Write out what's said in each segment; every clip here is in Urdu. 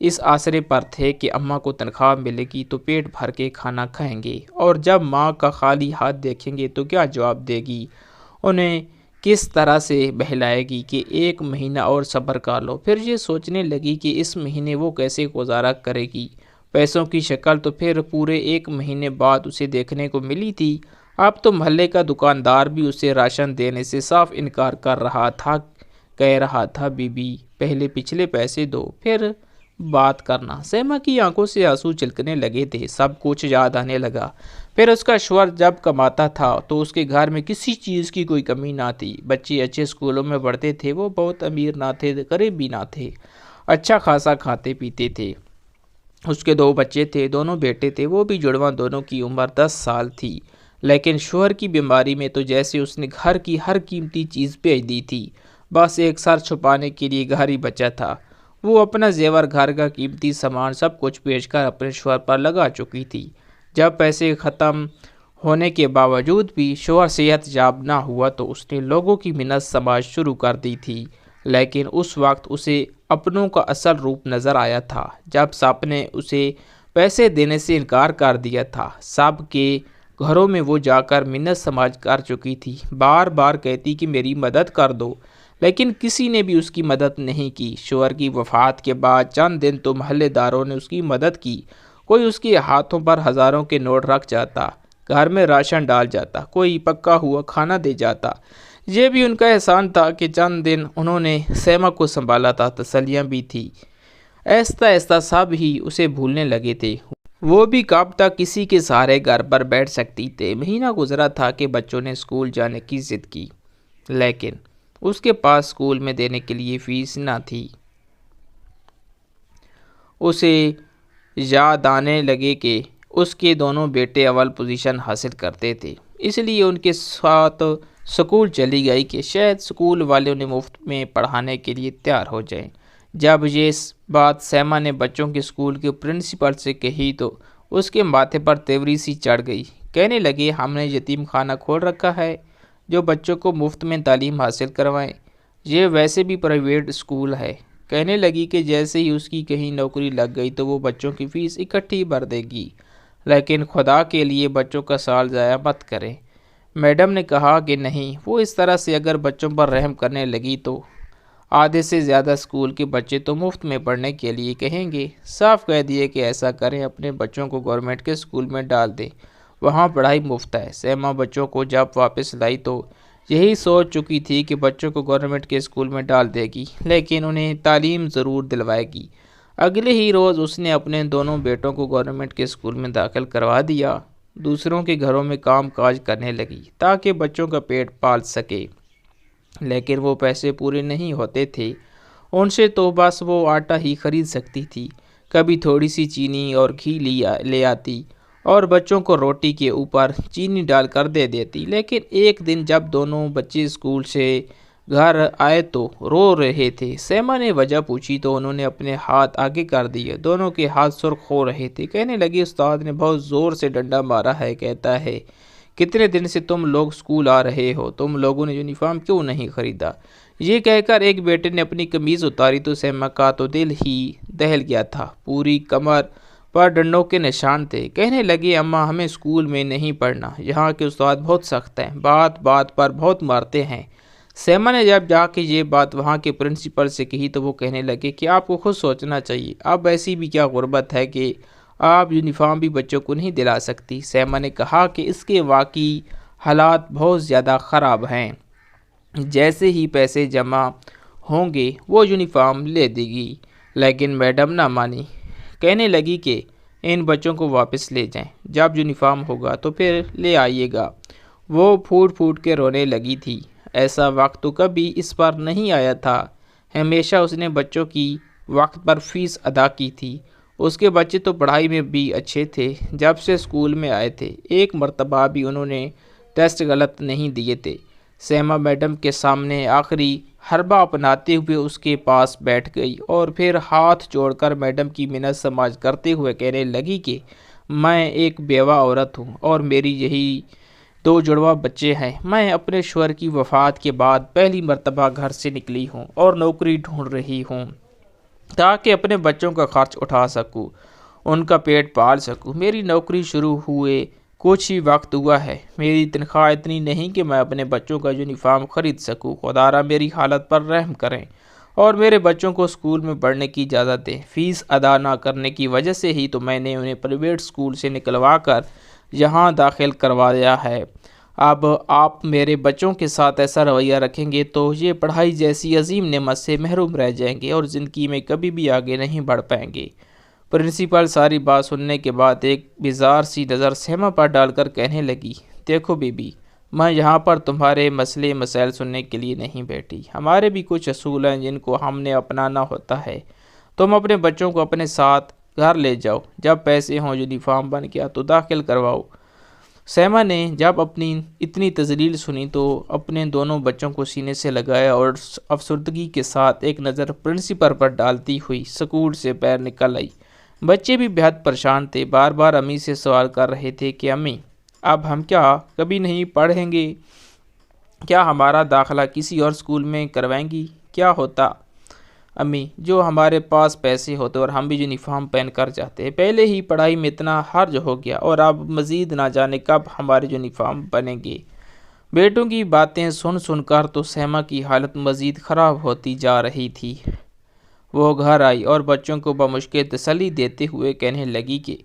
اس آسرے پر تھے کہ اماں کو تنخواہ ملے گی تو پیٹ بھر کے کھانا کھائیں گے، اور جب ماں کا خالی ہاتھ دیکھیں گے تو کیا جواب دے گی، انہیں کس طرح سے بہلائے گی کہ ایک مہینہ اور صبر کر لو۔ پھر یہ سوچنے لگی کہ اس مہینے وہ کیسے گزارا کرے گی۔ پیسوں کی شکل تو پھر پورے ایک مہینے بعد اسے دیکھنے کو ملی تھی۔ اب تو محلے کا دکاندار بھی اسے راشن دینے سے صاف انکار کر رہا تھا، کہہ رہا تھا بی بی پہلے پچھلے پیسے دو پھر بات کرنا۔ سیما کی آنکھوں سے آنسو چھلکنے لگے تھے، سب کچھ یاد آنے لگا۔ پھر اس کا شوہر جب کماتا تھا تو اس کے گھر میں کسی چیز کی کوئی کمی نہ تھی۔ بچے اچھے اسکولوں میں پڑھتے تھے، وہ بہت امیر نہ تھے غریب بھی نہ تھے، اچھا خاصا کھاتے پیتے تھے۔ اس کے 2 بچے تھے، دونوں بیٹے تھے، وہ بھی جڑواں، دونوں کی عمر 10 سال تھی۔ لیکن شوہر کی بیماری میں تو جیسے اس نے گھر کی ہر قیمتی چیز بیچ دی تھی، بس ایک سر چھپانے کے لیے گھر ہی بچا تھا۔ وہ اپنا زیور، گھر کا قیمتی سامان سب کچھ بیچ کر اپنے شوہر پر لگا چکی تھی۔ جب پیسے ختم ہونے کے باوجود بھی شوہر صحت یاب نہ ہوا تو اس نے لوگوں کی منت سماج شروع کر دی تھی۔ لیکن اس وقت اسے اپنوں کا اصل روپ نظر آیا تھا، جب سب نے اسے پیسے دینے سے انکار کر دیا تھا۔ سب کے گھروں میں وہ جا کر منت سماج کر چکی تھی، بار بار کہتی کہ میری مدد کر دو، لیکن کسی نے بھی اس کی مدد نہیں کی۔ شوہر کی وفات کے بعد چند دن تو محلے داروں نے اس کی مدد کی، کوئی اس کے ہاتھوں پر ہزاروں کے نوٹ رکھ جاتا، گھر میں راشن ڈال جاتا، کوئی پکا ہوا کھانا دے جاتا۔ یہ بھی ان کا احسان تھا کہ چند دن انہوں نے سیما کو سنبھالا تھا، تسلیاں بھی تھی۔ آہستہ آہستہ سب ہی اسے بھولنے لگے تھے، وہ بھی کب تک کسی کے سہارے گھر پر بیٹھ سکتی تھے۔ مہینہ گزرا تھا کہ بچوں نے اسکول جانے کی ضد کی، لیکن اس کے پاس اسکول میں دینے کے لیے فیس نہ تھی۔ اسے یاد آنے لگے کہ اس کے دونوں بیٹے اول پوزیشن حاصل کرتے تھے، اس لیے ان کے ساتھ اسکول چلی گئی کہ شاید اسکول والے انہیں مفت میں پڑھانے کے لیے تیار ہو جائیں۔ جب یہ بات سیما نے بچوں کے اسکول کے پرنسپل سے کہی تو اس کے ماتھے پر تیوری سی چڑھ گئی۔ کہنے لگے ہم نے یتیم خانہ کھول رکھا ہے جو بچوں کو مفت میں تعلیم حاصل کروائیں، یہ ویسے بھی پرائیویٹ اسکول ہے۔ کہنے لگی کہ جیسے ہی اس کی کہیں نوکری لگ گئی تو وہ بچوں کی فیس اکٹھی بھر دے گی، لیکن خدا کے لیے بچوں کا سال ضائع مت کریں۔ میڈم نے کہا کہ نہیں، وہ اس طرح سے اگر بچوں پر رحم کرنے لگی تو آدھے سے زیادہ اسکول کے بچے تو مفت میں پڑھنے کے لیے کہیں گے۔ صاف کہہ دیے کہ ایسا کریں، اپنے بچوں کو گورنمنٹ کے اسکول میں ڈال دیں، وہاں پڑھائی مفت ہے۔ سیما بچوں کو جب واپس لائی تو یہی سوچ چکی تھی کہ بچوں کو گورنمنٹ کے اسکول میں ڈال دے گی، لیکن انہیں تعلیم ضرور دلوائے گی۔ اگلے ہی روز اس نے اپنے دونوں بیٹوں کو گورنمنٹ کے اسکول میں داخل کروا دیا۔ دوسروں کے گھروں میں کام کاج کرنے لگی تاکہ بچوں کا پیٹ پال سکے، لیکن وہ پیسے پورے نہیں ہوتے تھے، ان سے تو بس وہ آٹا ہی خرید سکتی تھی۔ کبھی تھوڑی سی چینی اور گھی لے آتی اور بچوں کو روٹی کے اوپر چینی ڈال کر دے دیتی۔ لیکن ایک دن جب دونوں بچے اسکول سے گھر آئے تو رو رہے تھے۔ سیما نے وجہ پوچھی تو انہوں نے اپنے ہاتھ آگے کر دیے، دونوں کے ہاتھ سرخ ہو رہے تھے۔ کہنے لگی استاد نے بہت زور سے ڈنڈا مارا ہے، کہتا ہے کتنے دن سے تم لوگ اسکول آ رہے ہو، تم لوگوں نے یونیفارم کیوں نہیں خریدا؟ یہ کہہ کر ایک بیٹے نے اپنی قمیض اتاری تو سیما کا تو دل ہی دہل گیا تھا، پوری کمر پر ڈنڈوں کے نشان تھے۔ کہنے لگی اماں ہمیں اسکول میں نہیں پڑھنا، یہاں کے استاد بہت سخت ہیں، بات بات پر بہت مارتے ہیں۔ سیما نے جب جا کے یہ بات وہاں کے پرنسپل سے کہی تو وہ کہنے لگے کہ آپ کو خود سوچنا چاہیے، اب ایسی بھی کیا غربت ہے کہ آپ یونیفارم بھی بچوں کو نہیں دلا سکتی۔ سیما نے کہا کہ اس کے واقعی حالات بہت زیادہ خراب ہیں، جیسے ہی پیسے جمع ہوں گے وہ یونیفارم لے دے گی۔ لیکن میڈم نہ مانی، کہنے لگی کہ ان بچوں کو واپس لے جائیں، جب یونیفارم ہوگا تو پھر لے آئیے گا۔ وہ پھوٹ پھوٹ کے رونے لگی تھی۔ ایسا وقت تو کبھی اس پر نہیں آیا تھا، ہمیشہ اس نے بچوں کی وقت پر فیس ادا کی تھی۔ اس کے بچے تو پڑھائی میں بھی اچھے تھے جب سے اسکول میں آئے تھے، ایک مرتبہ بھی انہوں نے ٹیسٹ غلط نہیں دیے تھے۔ سیما میڈم کے سامنے آخری حربہ اپناتے ہوئے اس کے پاس بیٹھ گئی اور پھر ہاتھ جوڑ کر میڈم کی منت سماج کرتے ہوئے کہنے لگی کہ میں ایک بیوہ عورت ہوں اور میری یہی 2 جڑواں بچے ہیں۔ میں اپنے شوہر کی وفات کے بعد پہلی مرتبہ گھر سے نکلی ہوں اور نوکری ڈھونڈ رہی ہوں۔ تاکہ اپنے بچوں کا خرچ اٹھا سکوں، ان کا پیٹ پال سکوں۔ میری نوکری شروع ہوئے کچھ ہی وقت ہوا ہے، میری تنخواہ اتنی نہیں کہ میں اپنے بچوں کا یونیفارم خرید سکوں۔ خدا را میری حالت پر رحم کریں اور میرے بچوں کو اسکول میں پڑھنے کی اجازت دیں۔ فیس ادا نہ کرنے کی وجہ سے ہی تو میں نے انہیں پرائیویٹ اسکول سے نکلوا کر یہاں داخل کروایا ہے۔ اب آپ میرے بچوں کے ساتھ ایسا رویہ رکھیں گے تو یہ پڑھائی جیسی عظیم نعمت سے محروم رہ جائیں گے اور زندگی میں کبھی بھی آگے نہیں بڑھ پائیں گے۔ پرنسپل ساری بات سننے کے بعد ایک بیزار سی نظر سیما پر ڈال کر کہنے لگی، دیکھو بیبی، میں یہاں پر تمہارے مسئلے مسائل سننے کے لیے نہیں بیٹھی۔ ہمارے بھی کچھ اصول ہیں جن کو ہم نے اپنانا ہوتا ہے۔ تم اپنے بچوں کو اپنے ساتھ گھر لے جاؤ، جب پیسے ہوں یونیفارم بن گیا تو داخل کرواؤ۔ سیما نے جب اپنی اتنی تذلیل سنی تو اپنے دونوں بچوں کو سینے سے لگایا اور افسردگی کے ساتھ ایک نظر پرنسپل پر ڈالتی ہوئی اسکول سے باہر نکل آئی۔ بچے بھی بہت پریشان تھے، بار بار امی سے سوال کر رہے تھے کہ امی، اب ہم کیا کبھی نہیں پڑھیں گے؟ کیا ہمارا داخلہ کسی اور اسکول میں کروائیں گی؟ کیا ہوتا امی جو ہمارے پاس پیسے ہوتے اور ہم بھی یونیفارم پہن کر جاتے؟ پہلے ہی پڑھائی میں اتنا حرج ہو گیا اور اب مزید نہ جانے کب ہمارے یونیفارم بنیں گے۔ بیٹوں کی باتیں سن سن کر تو سیما کی حالت مزید خراب ہوتی جا رہی تھی۔ وہ گھر آئی اور بچوں کو بمشکل تسلی دیتے ہوئے کہنے لگی کہ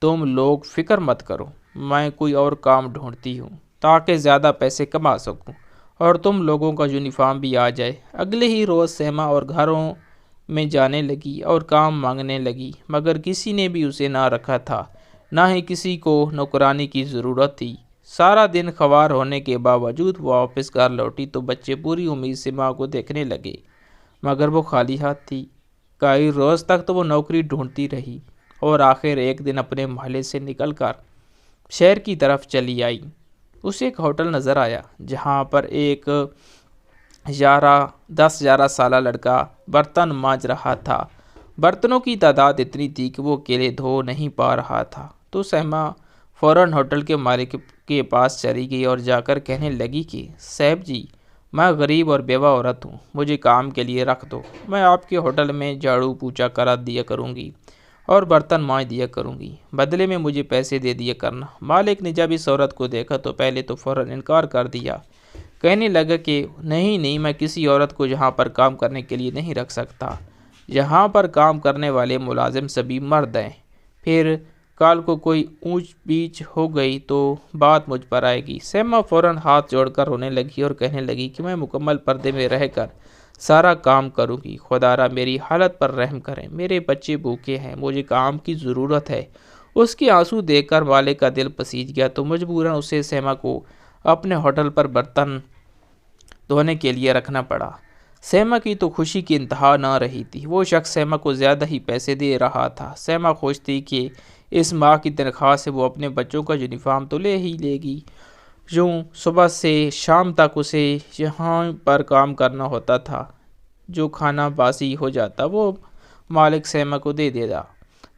تم لوگ فکر مت کرو، میں کوئی اور کام ڈھونڈتی ہوں تاکہ زیادہ پیسے کما سکوں اور تم لوگوں کا یونیفارم بھی آ جائے۔ اگلے ہی روز سیما اور گھروں میں جانے لگی اور کام مانگنے لگی، مگر کسی نے بھی اسے نہ رکھا تھا، نہ ہی کسی کو نوکرانی کی ضرورت تھی۔ سارا دن خوار ہونے کے باوجود وہ واپس گھر لوٹی تو بچے پوری امید سے ماں کو دیکھنے لگے، مگر وہ خالی ہاتھ تھی۔ کئی روز تک تو وہ نوکری ڈھونڈتی رہی اور آخر ایک دن اپنے محلے سے نکل کر شہر کی طرف چلی آئی۔ اسے ایک ہوٹل نظر آیا جہاں پر ایک 10-11 سالہ لڑکا برتن مانج رہا تھا۔ برتنوں کی تعداد اتنی تھی کہ وہ اکیلے دھو نہیں پا رہا تھا، تو سیما فوراً ہوٹل کے مالک کے پاس چلی گئی اور جا کر کہنے لگی کہ صاحب جی، میں غریب اور بیوہ عورت ہوں، مجھے کام کے لیے رکھ دو۔ میں آپ کے ہوٹل میں جھاڑو پوچھا کرا دیا کروں گی اور برتن مانج دیا کروں گی، بدلے میں مجھے پیسے دے دیا کرنا۔ مالک نے جب اس عورت کو دیکھا تو پہلے تو فوراً انکار کر دیا، کہنے لگا کہ نہیں، میں کسی عورت کو یہاں پر کام کرنے کے لیے نہیں رکھ سکتا۔ یہاں پر کام کرنے والے ملازم سبھی مرد ہیں، پھر کل کو کوئی اونچ بیچ ہو گئی تو بات مجھ پر آئے گی۔ سیما فوراً ہاتھ جوڑ کر رونے لگی اور کہنے لگی کہ میں مکمل پردے میں رہ کر سارا کام کروں گی، خدا را میری حالت پر رحم کریں، میرے بچے بھوکے ہیں، مجھے کام کی ضرورت ہے۔ اس کے آنسو دیکھ کر مالک کا دل پسیج گیا تو مجبوراً اسے سیما کو اپنے ہوٹل پر برتن دھونے کے لیے رکھنا پڑا۔ سیما کی تو خوشی کی انتہا نہ رہی تھی، وہ شخص سیما کو زیادہ ہی پیسے دے رہا تھا۔ سیما خوش تھی کہ اس ماہ کی تنخواہ سے وہ اپنے بچوں کا یونیفارم تو لے ہی لے گی۔ یوں صبح سے شام تک اسے یہاں پر کام کرنا ہوتا تھا، جو کھانا باسی ہو جاتا وہ مالک سیما کو دے دیتا۔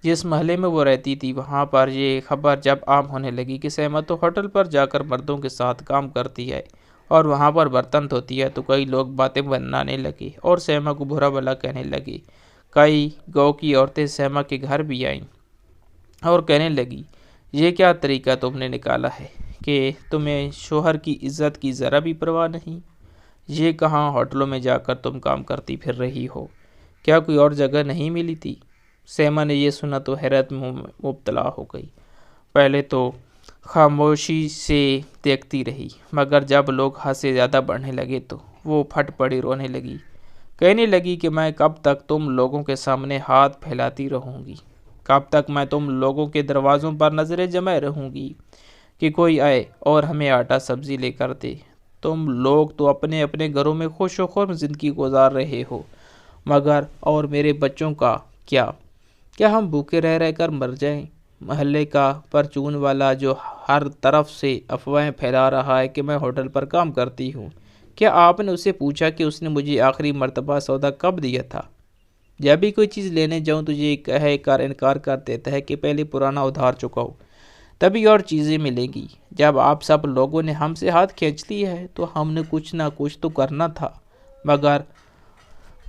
جس محلے میں وہ رہتی تھی وہاں پر یہ خبر جب عام ہونے لگی کہ سیما تو ہوٹل پر جا کر مردوں کے ساتھ کام کرتی ہے اور وہاں پر برتن دھوتی ہے، تو کئی لوگ باتیں بنانے لگے اور سیما کو برا بھلا کہنے لگے۔ کئی گاؤں کی عورتیں سیما کے گھر بھی آئیں اور کہنے لگی، یہ کیا طریقہ تم نے نکالا ہے کہ تمہیں شوہر کی عزت کی ذرا بھی پرواہ نہیں؟ یہ کہاں ہوٹلوں میں جا کر تم کام کرتی پھر رہی ہو؟ کیا کوئی اور جگہ نہیں ملی تھی؟ سیما نے یہ سنا تو حیرت میں مبتلا ہو گئی۔ پہلے تو خاموشی سے دیکھتی رہی، مگر جب لوگ حد سے زیادہ بڑھنے لگے تو وہ پھٹ پڑی، رونے لگی، کہنے لگی کہ میں کب تک تم لوگوں کے سامنے ہاتھ پھیلاتی رہوں گی؟ کب تک میں تم لوگوں کے دروازوں پر نظریں جمائے رہوں گی کہ کوئی آئے اور ہمیں آٹا سبزی لے کر دے؟ تم لوگ تو اپنے اپنے گھروں میں خوش و خرم زندگی گزار رہے ہو، مگر اور میرے بچوں کا کیا ہم بھوکے رہ رہ کر مر جائیں؟ محلے کا پرچون والا جو ہر طرف سے افواہیں پھیلا رہا ہے کہ میں ہوٹل پر کام کرتی ہوں، کیا آپ نے اسے پوچھا کہ اس نے مجھے آخری مرتبہ سودا کب دیا تھا؟ جب بھی کوئی چیز لینے جاؤں تو یہ کہہ کر انکار کر دیتا ہے کہ پہلے پرانا ادھار چکاؤ، تبھی اور چیزیں ملیں گی۔ جب آپ سب لوگوں نے ہم سے ہاتھ کھینچ لیا ہے تو ہم نے کچھ نہ کچھ تو کرنا تھا، مگر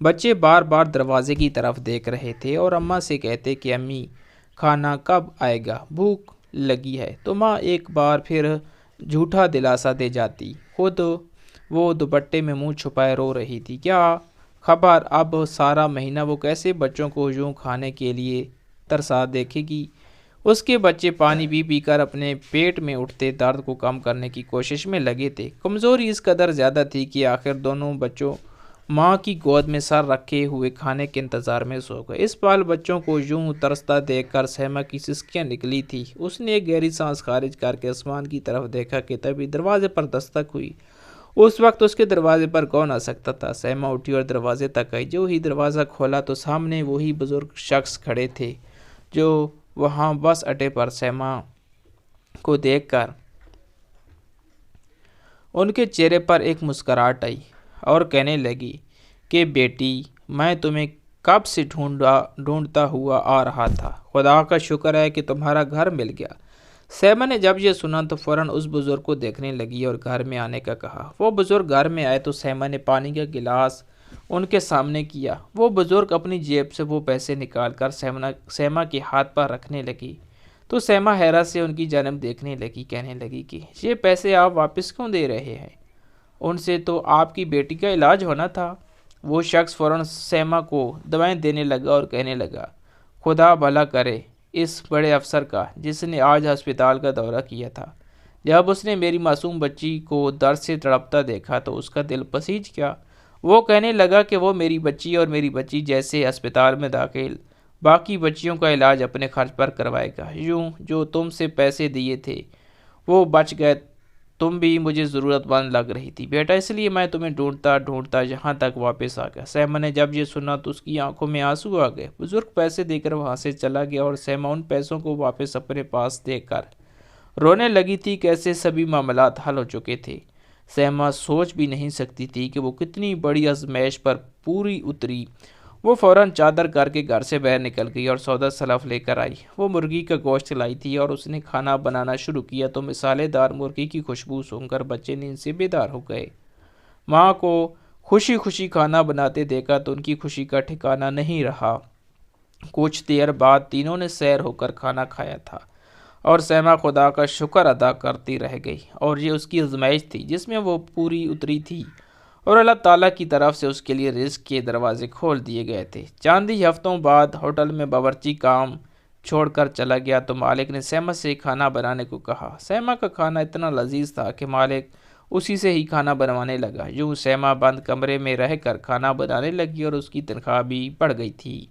بچے بار بار دروازے کی طرف دیکھ رہے تھے اور اماں سے کہتے کہ امی کھانا کب آئے گا، بھوک لگی ہے، تو ماں ایک بار پھر جھوٹا دلاسا دے جاتی۔ خود وہ دوپٹے میں منہ چھپائے رو رہی تھی۔ کیا خبر اب سارا مہینہ وہ کیسے بچوں کو یوں کھانے کے لیے ترسا دیکھے گی۔ اس کے بچے پانی پی پی کر اپنے پیٹ میں اٹھتے درد کو کم کرنے کی کوشش میں لگے تھے۔ کمزوری اس قدر زیادہ تھی کہ آخر دونوں بچوں ماں کی گود میں سر رکھے ہوئے کھانے کے انتظار میں سو گئے۔ اس بال بچوں کو یوں ترستا دیکھ کر سیما کی سسکیاں نکلی تھی۔ اس نے ایک گہری سانس خارج کر کے آسمان کی طرف دیکھا کہ تبھی دروازے پر دستک ہوئی۔ اس وقت اس کے دروازے پر کون آ سکتا تھا؟ سیما اٹھی اور دروازے تک آئی۔ جو ہی دروازہ کھولا تو سامنے وہی بزرگ شخص کھڑے تھے جو وہاں بس اڈے پر سیما کو دیکھ کر ان کے چہرے پر ایک مسکراہٹ آئی اور کہنے لگی کہ بیٹی میں تمہیں کب سے ڈھونڈتا ہوا آ رہا تھا، خدا کا شکر ہے کہ تمہارا گھر مل گیا۔ سیما نے جب یہ سنا تو فوراً اس بزرگ کو دیکھنے لگی اور گھر میں آنے کا کہا۔ وہ بزرگ گھر میں آئے تو سیما نے پانی کا گلاس ان کے سامنے کیا۔ وہ بزرگ اپنی جیب سے وہ پیسے نکال کر سیما کے ہاتھ پر رکھنے لگی تو سیما حیرت سے ان کی جانب دیکھنے لگی، کہنے لگی کہ یہ پیسے آپ واپس کیوں دے رہے ہیں؟ ان سے تو آپ کی بیٹی کا علاج ہونا تھا۔ وہ شخص فوراً سیما کو دوائیں دینے لگا اور کہنے لگا خدا بھلا کرے اس بڑے افسر کا جس نے آج ہسپتال کا دورہ کیا تھا۔ جب اس نے میری معصوم بچی کو درد سے تڑپتا دیکھا تو اس کا دل پسیج گیا۔ وہ کہنے لگا کہ وہ میری بچی اور میری بچی جیسے ہسپتال میں داخل باقی بچیوں کا علاج اپنے خرچ پر کروائے گا۔ یوں جو تم سے پیسے دیے تھے وہ بچ گئے، تم بھی مجھے ضرورت مند لگ رہی تھی بیٹا، اس لیے میں تمہیں ڈھونڈتا یہاں تک واپس آ گیا۔ سیما نے جب یہ سنا تو اس کی آنکھوں میں آنسو آ گئے۔ بزرگ پیسے دے کر وہاں سے چلا گیا اور سیما ان پیسوں کو واپس اپنے پاس دیکھ کر رونے لگی تھی۔ کیسے سبھی معاملات حل ہو چکے تھے۔ سیما سوچ بھی نہیں سکتی تھی کہ وہ کتنی بڑی آزمائش پر پوری اتری۔ وہ فوراً چادر کر کے گھر سے باہر نکل گئی اور سودا سلف لے کر آئی۔ وہ مرغی کا گوشت لائی تھی اور اس نے کھانا بنانا شروع کیا تو مسالے دار مرغی کی خوشبو سونگھ کر بچے نیند سے بیدار ہو گئے۔ ماں کو خوشی خوشی کھانا بناتے دیکھا تو ان کی خوشی کا ٹھکانہ نہیں رہا۔ کچھ دیر بعد تینوں نے سیر ہو کر کھانا کھایا تھا اور سیما خدا کا شکر ادا کرتی رہ گئی، اور یہ اس کی آزمائش تھی جس میں وہ پوری اتری تھی اور اللہ تعالیٰ کی طرف سے اس کے لیے رزق کے دروازے کھول دیے گئے تھے۔ چند ہی ہفتوں بعد ہوٹل میں باورچی کام چھوڑ کر چلا گیا تو مالک نے سیما سے کھانا بنانے کو کہا۔ سیما کا کھانا اتنا لذیذ تھا کہ مالک اسی سے ہی کھانا بنوانے لگا۔ یوں سیما بند کمرے میں رہ کر کھانا بنانے لگی اور اس کی تنخواہ بھی بڑھ گئی تھی۔